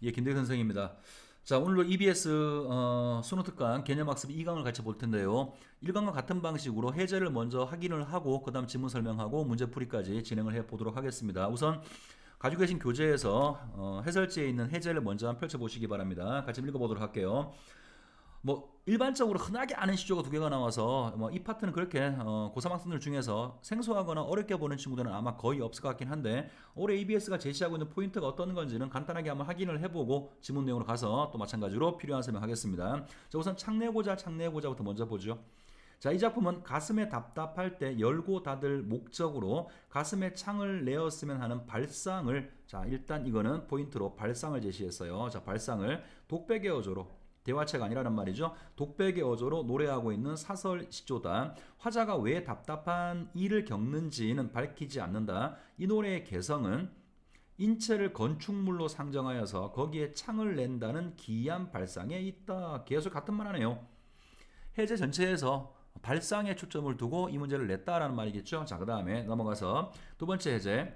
예, 김대근 선생입니다. 자, 오늘도 EBS 수능특강 개념학습 2강을 같이 볼 텐데요. 1강과 같은 방식으로 해제를 먼저 확인을 하고 그 다음 지문 설명하고 문제풀이까지 진행을 해 보도록 하겠습니다. 우선 가지고 계신 교재에서 해설지에 있는 해제를 먼저 한번 펼쳐보시기 바랍니다. 같이 읽어보도록 할게요. 뭐 일반적으로 흔하게 아는 시조가 두 개가 나와서 뭐 이 파트는 그렇게 고3 학생들 중에서 생소하거나 어렵게 보는 친구들은 아마 거의 없을 것 같긴 한데 올해 EBS가 제시하고 있는 포인트가 어떤 건지는 간단하게 한번 확인을 해보고 지문 내용으로 가서 또 마찬가지로 필요한 설명하겠습니다. 자, 우선 창내고자부터 먼저 보죠. 자, 이 작품은 가슴에 답답할 때 열고 닫을 목적으로 가슴에 창을 내었으면 하는 발상을, 자, 일단 이거는 포인트로 발상을 제시했어요. 자, 발상을 독백의 어조로, 대화체가 아니라는 말이죠. 독백의 어조로 노래하고 있는 사설 시조다. 화자가 왜 답답한 일을 겪는지는 밝히지 않는다. 이 노래의 개성은 인체를 건축물로 상정하여서 거기에 창을 낸다는 기이한 발상에 있다. 계속 같은 말 하네요. 해제 전체에서 발상에 초점을 두고 이 문제를 냈다라는 말이겠죠. 자, 그 다음에 넘어가서 두 번째 해제.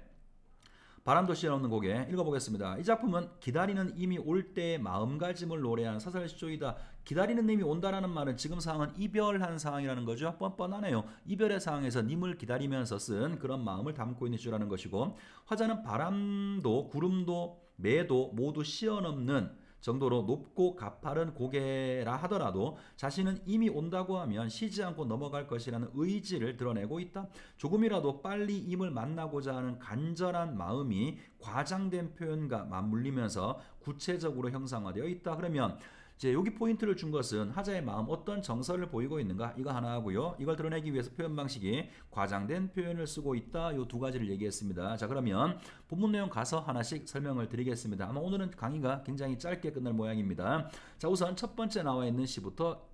바람도 씨어없는 곡에 읽어보겠습니다. 이 작품은 기다리는 이미 올 때의 마음가짐을 노래한 사설시조이다. 기다리는 님이 온다라는 말은 지금 상황은 이별한 상황이라는 거죠. 뻔뻔하네요. 이별의 상황에서 님을 기다리면서 쓴 그런 마음을 담고 있는 시조라는 것이고, 화자는 바람도 구름도 매도 모두 씨어넘는 정도로 높고 가파른 고개라 하더라도 자신은 이미 온다고 하면 쉬지 않고 넘어갈 것이라는 의지를 드러내고 있다. 조금이라도 빨리 임을 만나고자 하는 간절한 마음이 과장된 표현과 맞물리면서 구체적으로 형상화되어 있다. 그러면 이제 여기 포인트를 준 것은 하자의 마음 어떤 정서를 보이고 있는가 이거 하나 하고요. 이걸 드러내기 위해서 표현 방식이 과장된 표현을 쓰고 있다. 이 두 가지를 얘기했습니다. 자, 그러면 본문 내용 가서 하나씩 설명을 드리겠습니다. 아마 오늘은 강의가 굉장히 짧게 끝날 모양입니다. 자, 우선 첫 번째 나와 있는 시부터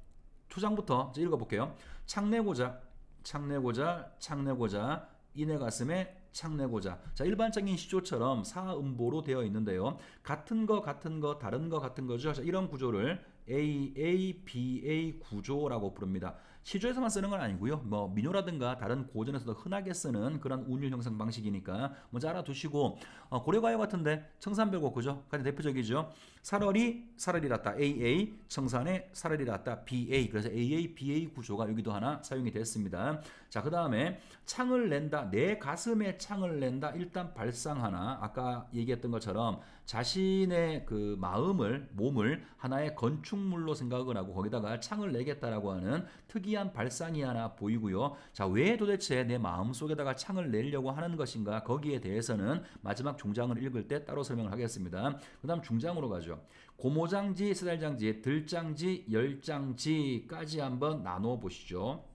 초장부터 읽어볼게요. 창내고자 이내 가슴에 창내고자. 자, 일반적인 시조처럼 사음보로 되어 있는데요. 같은 거, 다른 거 같은 거죠. 자, 이런 구조를 AABA 구조라고 부릅니다. 시조에서만 쓰는 건 아니고요. 뭐 민요라든가 다른 고전에서도 흔하게 쓰는 그런 운율 형성 방식이니까 먼저 알아두시고, 고려가요 같은데 청산별곡 그죠? 가장 대표적이죠. 사러리 났다 AA, 청산에 사러리 났다 BA. 그래서 AABA 구조가 여기도 하나 사용이 됐습니다. 자, 그 다음에 창을 낸다, 내 가슴에 창을 낸다. 일단 발상 하나, 아까 얘기했던 것처럼 자신의 그 몸을 하나의 건축물로 생각을 하고 거기다가 창을 내겠다라고 하는 특이한 발상이 하나 보이고요. 자, 왜 도대체 내 마음속에다가 창을 내려고 하는 것인가, 거기에 대해서는 마지막 중장을 읽을 때 따로 설명을 하겠습니다. 그 다음 중장으로 가죠. 고모장지, 세달장지, 들장지, 열장지까지 한번 나눠 보시죠.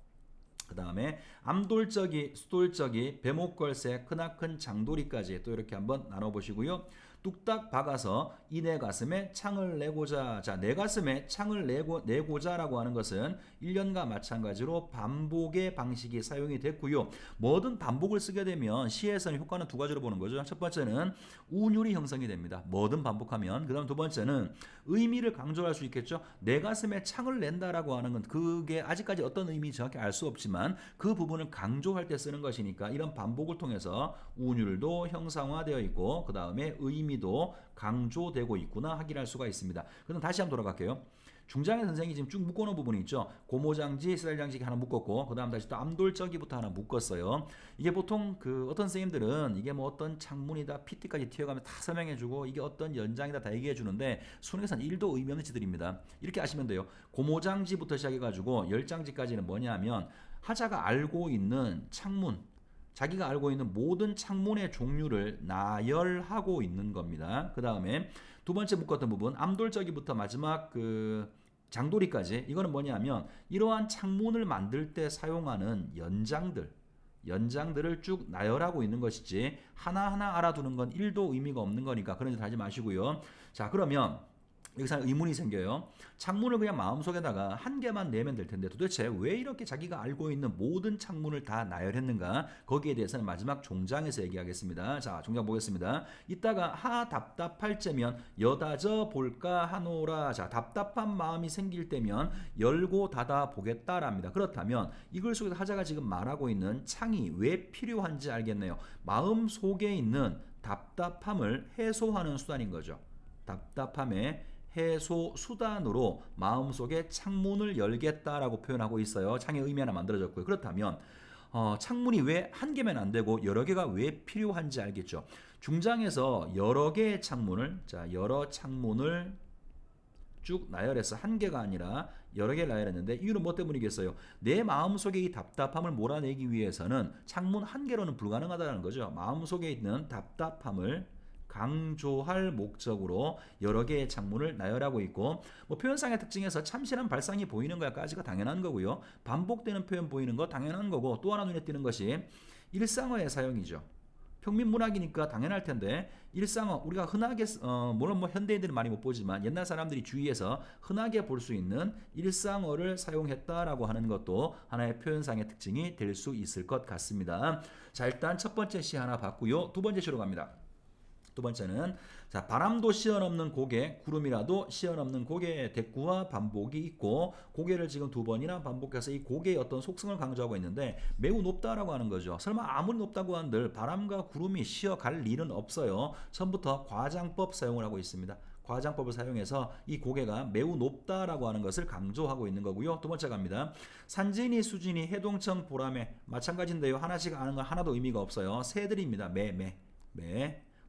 그 다음에 암돌적이, 수돌적이, 배목걸새, 크나큰 장돌이까지 또 이렇게 한번 나눠보시고요. 뚝딱 박아서 이 내 가슴에 창을 내고자. 자, 내 가슴에 창을 내고자라고 하는 것은 1년과 마찬가지로 반복의 방식이 사용이 됐고요. 뭐든 반복을 쓰게 되면 시에서는 효과는 두 가지로 보는 거죠. 첫 번째는 운율이 형성이 됩니다. 뭐든 반복하면. 그 다음 두 번째는 의미를 강조할 수 있겠죠. 내 가슴에 창을 낸다라고 하는 건 그게 아직까지 어떤 의미인지 정확히 알 수 없지만 그 부분을 강조할 때 쓰는 것이니까 이런 반복을 통해서 운율도 형상화되어 있고 그 다음에 의미도 강조되고 있구나 확인할 수가 있습니다. 그럼 다시 한번 돌아갈게요. 중장의 선생이 지금 쭉 묶어놓은 부분이 있죠. 고모장지, 세달장지 하나 묶었고 그 다음 다시 또 암돌적이부터 하나 묶었어요. 이게 보통 그 어떤 선생님들은 이게 뭐 어떤 창문이다 PT까지 튀어가면 다 설명해주고 이게 어떤 연장이다 다 얘기해주는데 수능에서는 1도 의미 없는 지들입니다. 이렇게 아시면 돼요. 고모장지부터 시작해가지고 열장지까지는 뭐냐면 하자가 알고 있는 창문, 자기가 알고 있는 모든 창문의 종류를 나열하고 있는 겁니다. 그 다음에 두 번째 묶었던 부분 암돌적이부터 마지막 그 장돌이까지, 이거는 뭐냐면 이러한 창문을 만들 때 사용하는 연장들을 쭉 나열하고 있는 것이지 하나하나 알아두는 건 1도 의미가 없는 거니까 그런 짓 하지 마시고요. 자, 그러면 여기서 의문이 생겨요. 창문을 그냥 마음속에다가 한 개만 내면 될 텐데 도대체 왜 이렇게 자기가 알고 있는 모든 창문을 다 나열했는가? 거기에 대해서는 마지막 종장에서 얘기하겠습니다. 자, 종장 보겠습니다. 이따가 하 답답할 때면 여다져 볼까 하노라. 자, 답답한 마음이 생길 때면 열고 닫아 보겠다랍니다. 그렇다면 이글 속에서 하자가 지금 말하고 있는 창이 왜 필요한지 알겠네요. 마음 속에 있는 답답함을 해소하는 수단인 거죠. 답답함의 해소 수단으로 마음속에 창문을 열겠다라고 표현하고 있어요. 창의 의미 하나 만들어졌고요. 그렇다면 창문이 왜 한 개면 안 되고 여러 개가 왜 필요한지 알겠죠? 중장에서 여러 개의 창문을 여러 창문을 쭉 나열해서 한 개가 아니라 여러 개를 나열했는데 이유는 뭐 때문이겠어요? 내 마음속에 이 답답함을 몰아내기 위해서는 창문 한 개로는 불가능하다는 거죠. 마음속에 있는 답답함을 강조할 목적으로 여러 개의 창문을 나열하고 있고 뭐 표현상의 특징에서 참신한 발상이 보이는 거야까지가 당연한 거고요. 반복되는 표현 보이는 거 당연한 거고 또 하나 눈에 띄는 것이 일상어의 사용이죠. 평민문학이니까 당연할 텐데 일상어 우리가 흔하게 물론 뭐 현대인들은 많이 못 보지만 옛날 사람들이 주위에서 흔하게 볼 수 있는 일상어를 사용했다라고 하는 것도 하나의 표현상의 특징이 될 수 있을 것 같습니다. 자 일단 첫 번째 시 하나 봤고요. 두 번째 시로 갑니다. 두 번째는 바람도 시어넘는 고개, 구름이라도 시어넘는 고개의 대꾸와 반복이 있고 고개를 지금 두 번이나 반복해서 이 고개의 어떤 속성을 강조하고 있는데 매우 높다라고 하는 거죠. 설마 아무리 높다고 한들 바람과 구름이 시어갈 일은 없어요. 처음부터 과장법 사용을 하고 있습니다. 과장법을 사용해서 이 고개가 매우 높다라고 하는 것을 강조하고 있는 거고요. 두 번째 갑니다. 산진이, 수진이, 해동청, 보람에 마찬가지인데요. 하나씩 아는 건 하나도 의미가 없어요. 새들입니다. 매.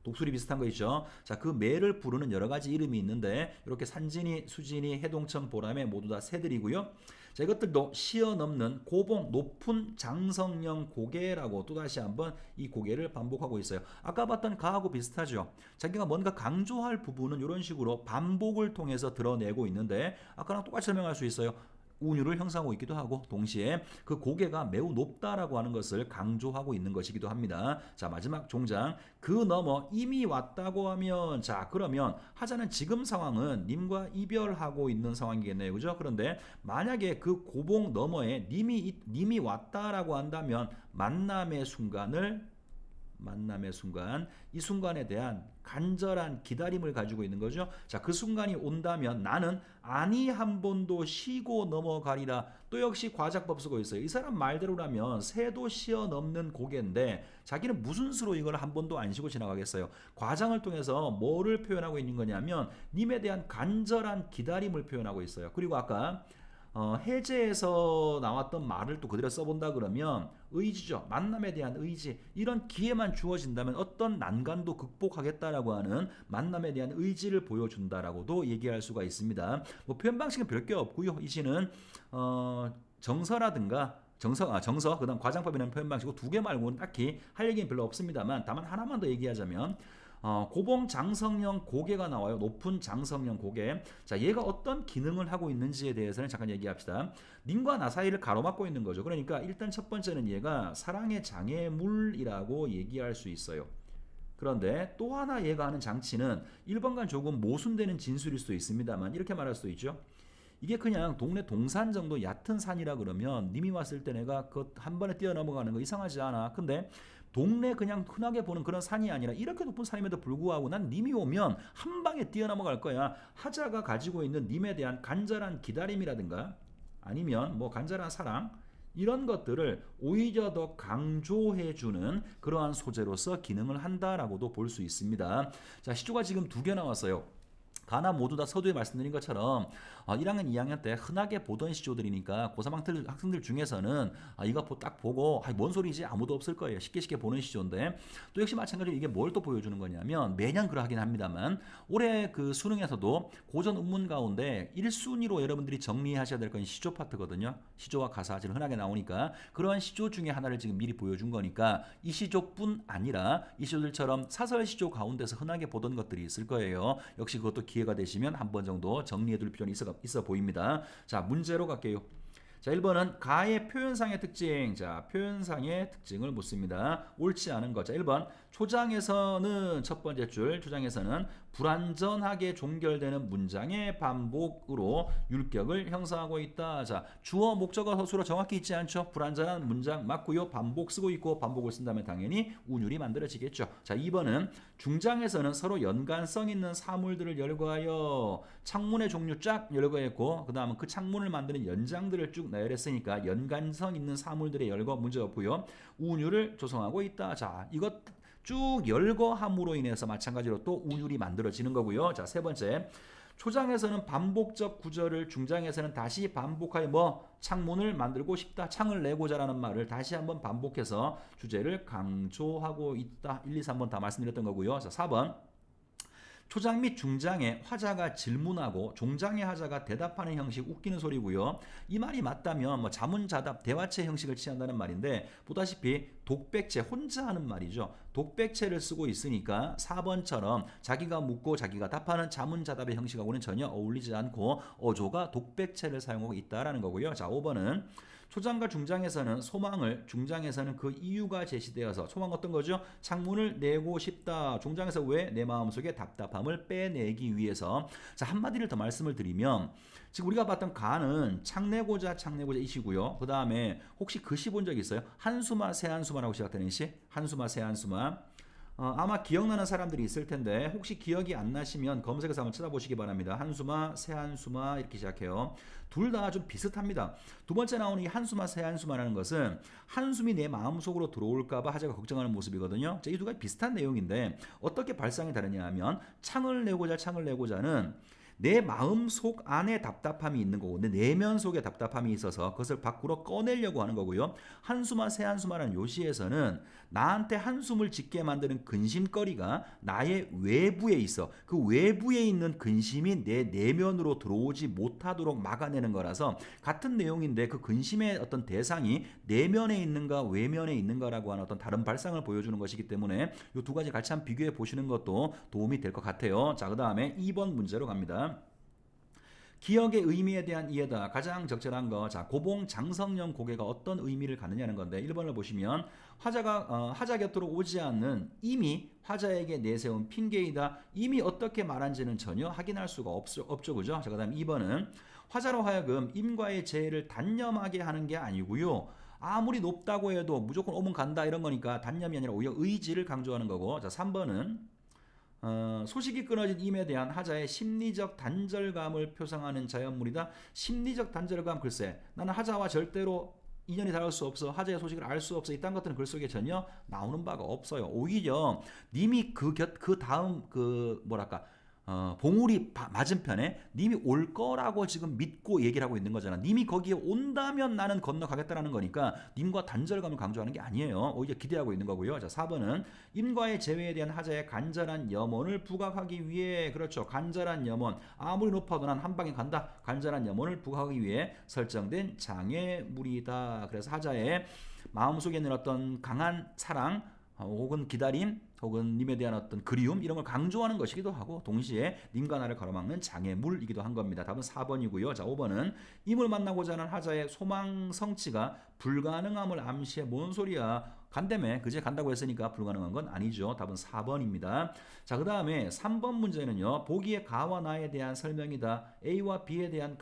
독수리 비슷한 거 있죠. 자, 그 매를 부르는 여러 가지 이름이 있는데 이렇게 산진이, 수진이, 해동청, 보람에 모두 다 새들이고요. 자, 이것들도 시어넘는 고봉, 높은 장성령 고개라고 또다시 한번 이 고개를 반복하고 있어요. 아까 봤던 가하고 비슷하죠. 자기가 뭔가 강조할 부분은 이런 식으로 반복을 통해서 드러내고 있는데 아까랑 똑같이 설명할 수 있어요. 운율을 형성하고 있기도 하고 동시에 그 고개가 매우 높다라고 하는 것을 강조하고 있는 것이기도 합니다. 자 마지막 종장 그 너머 이미 왔다고 하면 자 그러면 하자는 지금 상황은 님과 이별하고 있는 상황이겠네요. 그죠? 그런데 만약에 그 고봉 너머에 님이 왔다라고 한다면 만남의 순간 이 순간에 대한 간절한 기다림을 가지고 있는 거죠. 자, 그 순간이 온다면 나는 아니 한 번도 쉬고 넘어가리라. 또 역시 과작법 쓰고 있어요. 이 사람 말대로라면 새도 쉬어 넘는 고개인데 자기는 무슨 수로 이걸 한 번도 안 쉬고 지나가겠어요. 과장을 통해서 뭐를 표현하고 있는 거냐면 님에 대한 간절한 기다림을 표현하고 있어요. 그리고 아까 해제에서 나왔던 말을 또 그대로 써본다 그러면 의지죠. 만남에 대한 의지. 이런 기회만 주어진다면 어떤 난간도 극복하겠다라고 하는 만남에 대한 의지를 보여준다라고도 얘기할 수가 있습니다. 뭐 표현 방식은 별게 없고요. 이 시는 정서라든가 정서 그다음 과장법이라는 표현 방식이고 두 개 말고는 딱히 할 얘기는 별로 없습니다만 다만 하나만 더 얘기하자면 고봉 장성령 고개가 나와요. 높은 장성령 고개. 자, 얘가 어떤 기능을 하고 있는지에 대해서는 잠깐 얘기합시다. 님과 나 사이를 가로막고 있는 거죠. 그러니까 일단 첫 번째는 얘가 사랑의 장애물이라고 얘기할 수 있어요. 그런데 또 하나 얘가 하는 장치는 1번간 조금 모순되는 진술일 수도 있습니다만 이렇게 말할 수도 있죠. 이게 그냥 동네 동산 정도 얕은 산이라 그러면 님이 왔을 때 내가 그 한 번에 뛰어넘어가는 거 이상하지 않아. 근데 동네 그냥 흔하게 보는 그런 산이 아니라 이렇게 높은 산임에도 불구하고 난 님이 오면 한 방에 뛰어넘어갈 거야. 하자가 가지고 있는 님에 대한 간절한 기다림이라든가 아니면 뭐 간절한 사랑 이런 것들을 오히려 더 강조해주는 그러한 소재로서 기능을 한다라고도 볼 수 있습니다. 자, 시조가 지금 두 개 나왔어요. 가나 모두 다 서두에 말씀드린 것처럼 1학년, 2학년 때 흔하게 보던 시조들이니까 고3 학생들 중에서는 이거 딱 보고 뭔 소리지 아무도 없을 거예요. 쉽게 보는 시조인데 또 역시 마찬가지로 이게 뭘 또 보여주는 거냐면 매년 그러하긴 합니다만 올해 그 수능에서도 고전 운문 가운데 1순위로 여러분들이 정리하셔야 될 건 시조 파트거든요. 시조와 가사 지금 흔하게 나오니까 그런 시조 중에 하나를 지금 미리 보여준 거니까 이 시조뿐 아니라 이 시조들처럼 사설 시조 가운데서 흔하게 보던 것들이 있을 거예요. 역시 그것도 기회가 되시면 한 번 정도 정리해둘 필요는 있어 보입니다. 자, 문제로 갈게요. 자, 1번은 가의 표현상의 특징. 자, 표현상의 특징을 묻습니다. 옳지 않은 거. 자, 1번 초장에서는 첫 번째 줄 초장에서는 불완전하게 종결되는 문장의 반복으로 율격을 형성하고 있다. 자, 주어 목적어 서술어 정확히 있지 않죠? 불완전한 문장 맞고요. 반복 쓰고 있고 반복을 쓴다면 당연히 운율이 만들어지겠죠. 자, 2번은 중장에서는 서로 연관성 있는 사물들을 열거하여 창문의 종류 쫙 열거했고 그 다음은 그 창문을 만드는 연장들을 쭉 나열했으니까 연관성 있는 사물들의 열거 문제 없고요. 운율을 조성하고 있다. 자, 이것 쭉 열거함으로 인해서 마찬가지로 또 운율이 만들어지는 거고요. 자, 세 번째. 초장에서는 반복적 구절을, 중장에서는 다시 반복하여 창문을 만들고 싶다, 창을 내고자라는 말을 다시 한번 반복해서 주제를 강조하고 있다. 1, 2, 3번 다 말씀드렸던 거고요. 자, 4번. 초장 및 중장에 화자가 질문하고 종장의 화자가 대답하는 형식, 웃기는 소리고요. 이 말이 맞다면 자문자답, 대화체 형식을 취한다는 말인데, 보다시피 독백체, 혼자 하는 말이죠. 독백체를 쓰고 있으니까 4번처럼 자기가 묻고 자기가 답하는 자문자답의 형식하고는 전혀 어울리지 않고 어조가 독백체를 사용하고 있다라는 거고요. 자, 5번은 초장과 중장에서는 소망을, 중장에서는 그 이유가 제시되어서, 소망 어떤 거죠? 창문을 내고 싶다. 중장에서 왜? 내 마음속에 답답함을 빼내기 위해서. 자, 한마디를 더 말씀을 드리면, 지금 우리가 봤던 가는 창내고자 이시고요. 그 다음에 혹시 글씨 본 적 있어요? 한수마 새한수마라고 시작되는 시? 한수마 새한수마. 아마 기억나는 사람들이 있을 텐데 혹시 기억이 안 나시면 검색해서 한번 찾아보시기 바랍니다. 한수마, 새한수마 이렇게 시작해요. 둘 다 좀 비슷합니다. 두 번째 나오는 이 한수마, 새한수마라는 것은 한숨이 내 마음속으로 들어올까봐 하자가 걱정하는 모습이거든요. 이 두 가지 비슷한 내용인데 어떻게 발상이 다르냐 하면, 창을 내고자는 내 마음속 안에 답답함이 있는 거고 내 내면 속에 답답함이 있어서 그것을 밖으로 꺼내려고 하는 거고요. 한수마 새한수마라는 요시에서는 나한테 한숨을 짓게 만드는 근심거리가 나의 외부에 있어. 그 외부에 있는 근심이 내 내면으로 들어오지 못하도록 막아내는 거라서 같은 내용인데 그 근심의 어떤 대상이 내면에 있는가 외면에 있는가라고 하는 어떤 다른 발상을 보여주는 것이기 때문에 이 두 가지 같이 한번 비교해 보시는 것도 도움이 될 것 같아요. 자, 그 다음에 2번 문제로 갑니다. 기억의 의미에 대한 이해다. 가장 적절한 거. 자, 고봉 장성령 고개가 어떤 의미를 갖느냐는 건데 1번을 보시면 화자 곁으로 오지 않는 이미 화자에게 내세운 핑계이다. 이미 어떻게 말한지는 전혀 확인할 수가 없죠. 그죠? 자, 그다음 2번은 화자로 하여금 임과의 재해를 단념하게 하는 게 아니고요. 아무리 높다고 해도 무조건 오면 간다 이런 거니까 단념이 아니라 오히려 의지를 강조하는 거고. 자, 3번은 소식이 끊어진 임에 대한 하자의 심리적 단절감을 표상하는 자연물이다. 심리적 단절감, 글쎄 나는 하자와 절대로 인연이 닿을 수 없어, 하자의 소식을 알 수 없어, 이딴 것들은 글 속에 전혀 나오는 바가 없어요. 오히려 님이 그 다음 봉우리 맞은편에 님이 올 거라고 지금 믿고 얘기를 하고 있는 거잖아. 님이 거기에 온다면 나는 건너가겠다라는 거니까 님과 단절감을 강조하는 게 아니에요. 오히려 기대하고 있는 거고요. 자, 4번은 임과의 재회에 대한 하자의 간절한 염원을 부각하기 위해, 그렇죠, 간절한 염원, 아무리 높아도 난 한 방에 간다, 간절한 염원을 부각하기 위해 설정된 장애물이다. 그래서 하자의 마음속에 있는 어떤 강한 사랑 혹은 기다림 혹은 님에 대한 어떤 그리움, 이런 걸 강조하는 것이기도 하고 동시에 님과 나를 가로막는 장애물이기도 한 겁니다. 답은 4번이고요. 자, 5번은 임을 만나고자 하는 하자의 소망 성취가 불가능함을 암시해. 뭔 소리야, 간다며, 그제 간다고 했으니까 불가능한 건 아니죠. 답은 4번입니다. 자, 그 다음에 3번 문제는요, 보기의 가와 나에 대한 설명이다. A와 B에 대한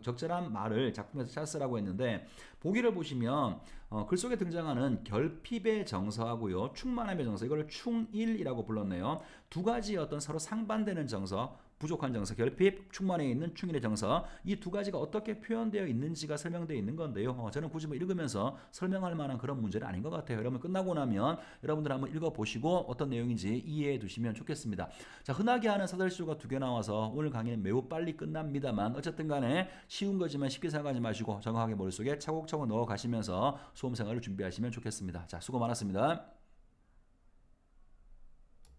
적절한 말을 작품에서 찾으라고 했는데, 보기를 보시면 글 속에 등장하는 결핍의 정서하고요, 충만함의 정서, 이걸 충일이라고 불렀네요. 두 가지 어떤 서로 상반되는 정서, 부족한 정서, 결핍, 충만해 있는 충일의 정서, 이 두 가지가 어떻게 표현되어 있는지가 설명되어 있는 건데요. 저는 굳이 읽으면서 설명할 만한 그런 문제는 아닌 것 같아요. 여러분 끝나고 나면 여러분들 한번 읽어보시고 어떤 내용인지 이해해 두시면 좋겠습니다. 자, 흔하게 하는 사설시조가 2개 나와서 오늘 강의는 매우 빨리 끝납니다만 어쨌든 간에 쉬운 거지만 쉽게 생각하지 마시고 정확하게 머릿속에 차곡차곡 넣어 가시면서 수험생활을 준비하시면 좋겠습니다. 자, 수고 많았습니다.